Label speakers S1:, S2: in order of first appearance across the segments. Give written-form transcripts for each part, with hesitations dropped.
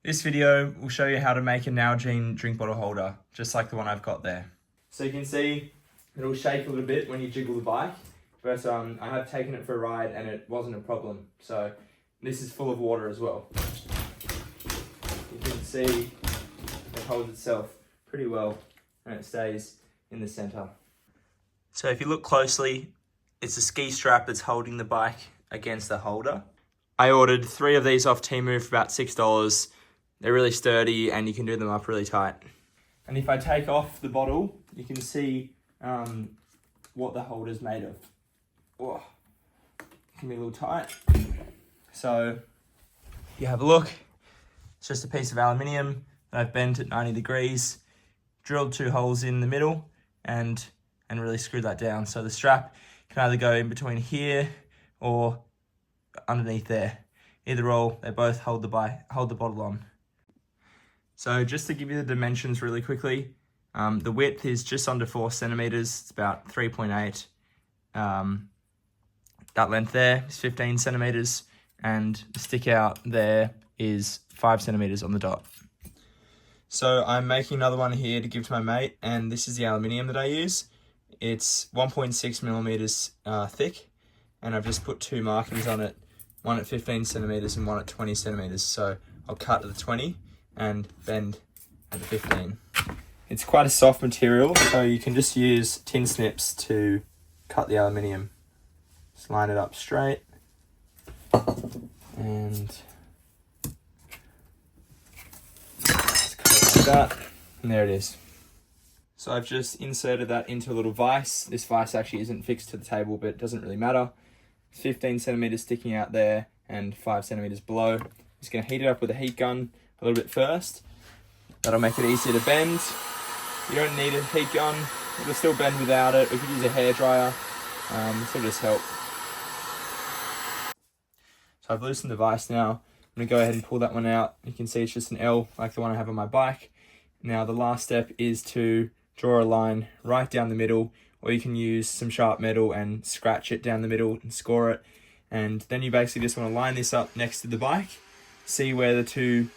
S1: This video will show you how to make a Nalgene drink bottle holder, just like the one I've got there. So you can see it'll shake a little bit when you jiggle the bike, but I have taken it for a ride and it wasn't a problem. So this is full of water as well. You can see it holds itself pretty well and it stays in the center. So if you look closely, it's a ski strap that's holding the bike against the holder. I ordered 3 of these off Temu for about $6. They're really sturdy and you can do them up really tight. And if I take off the bottle, you can see what the holder's made of. Oh, it can be a little tight. So you have a look. It's just a piece of aluminium that I've bent at 90 degrees, drilled 2 holes in the middle and really screwed that down. So the strap can either go in between here or underneath there. Either or, they both hold the bottle on. So just to give you the dimensions really quickly, the width is just under 4 centimeters. It's about 3.8. That length there is 15 centimeters, and the stick out there is 5 centimeters on the dot. So I'm making another one here to give to my mate, and this is the aluminium that I use. It's 1.6 millimeters thick, and I've just put 2 markings on it, one at 15 centimeters and one at 20 centimeters. So I'll cut at the 20 and bend at the 15. It's quite a soft material, so you can just use tin snips to cut the aluminium. Just line it up straight and just cut it like that, and there it is. So I've just inserted that into a little vise. This vise actually isn't fixed to the table, but it doesn't really matter. 15 centimeters sticking out there and 5 centimeters below. I'm just going to heat it up with a heat gun a little bit first. That'll make it easier to bend. You don't need a heat gun. It'll still bend without it. We could use a hairdryer. This will just help. So I've loosened the vise now. I'm going to go ahead and pull that one out. You can see it's just an L like the one I have on my bike. Now the last step is to draw a line right down the middle, or you can use some sharp metal and scratch it down the middle and score it. And then you basically just want to line this up next to the bike, see where the 2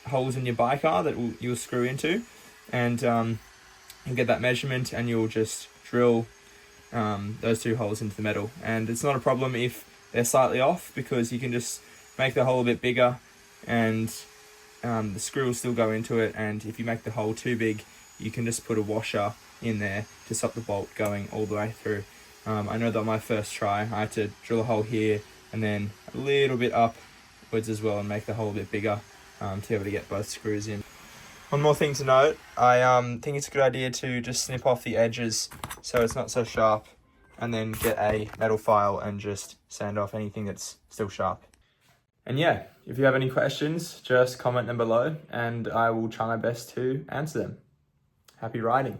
S1: holes in your bike are that you'll screw into, and you'll get that measurement and you'll just drill those 2 holes into the metal. And it's not a problem if they're slightly off, because you can just make the hole a bit bigger and the screw will still go into it. And if you make the hole too big, you can just put a washer in there to stop the bolt going all the way through. I know that on my first try, I had to drill a hole here and then a little bit upwards as well and make the hole a bit bigger to be able to get both screws in. One more thing to note, I think it's a good idea to just snip off the edges so it's not so sharp, and then get a metal file and just sand off anything that's still sharp. And yeah, if you have any questions, just comment them below and I will try my best to answer them. Happy riding.